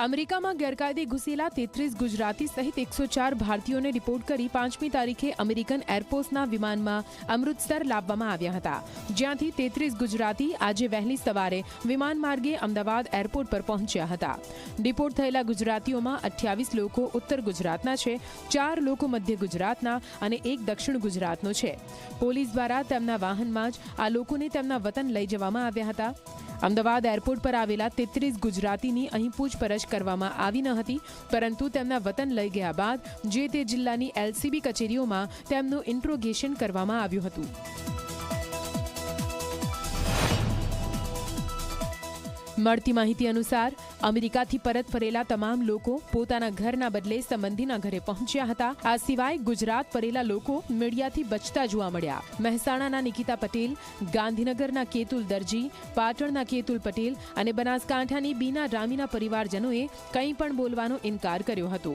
અમેરિકામાં ગેરકાયદે ઘૂસેલા 33 ગુજરાતી સહિત 104 ભારતીયોને રિપોર્ટ કરી 5મી તારીખે અમેરિકન એરફોર્સના વિમાનમાં અમૃતસર લાવવામાં આવ્યા હતા, જ્યાંથી 33 ગુજરાતી આજે વહેલી સવારે વિમાન માર્ગે અમદાવાદ એરપોર્ટ પર પહોંચ્યા હતા. ડિપોર્ટ થયેલા ગુજરાતીઓમાં 28 લોકો ઉત્તર ગુજરાતના છે, 4 લોકો મધ્ય ગુજરાતના અને 1 દક્ષિણ ગુજરાતનો છે. પોલીસ દ્વારા તેમના વાહનમાં જ આ લોકોને તેમના વતન લઈ જવામાં આવ્યા હતા. અમદાવાદ એરપોર્ટ પર આવેલા 33 ગુજરાતીની અહીં પૂછપરછ કરવામાં આવી ન હતી, પરંતુ તેમના વતન લઈ ગયા બાદ જે તે જિલ્લાની એલસીબી કચેરીઓમાં તેમનું ઇન્ટ્રોગેશન કરવામાં આવ્યું હતું. મળતી માહિતી અનુસાર અમેરિકાથી પરત ફરેલા તમામ લોકો પોતાના ઘરના બદલે સંબંધીના ઘરે પહોંચ્યા હતા. આ સિવાય ગુજરાત ફરેલા લોકો મીડિયાથી બચતા જોવા મળ્યા. મહેસાણાના નિકિતા પટેલ, ગાંધીનગરના કેતુલ દરજી, પાટણના કેતુલ પટેલ અને બનાસકાંઠાની બીના રામીના પરિવારજનોએ કંઈ પણ બોલવાનો ઇનકાર કર્યો હતો.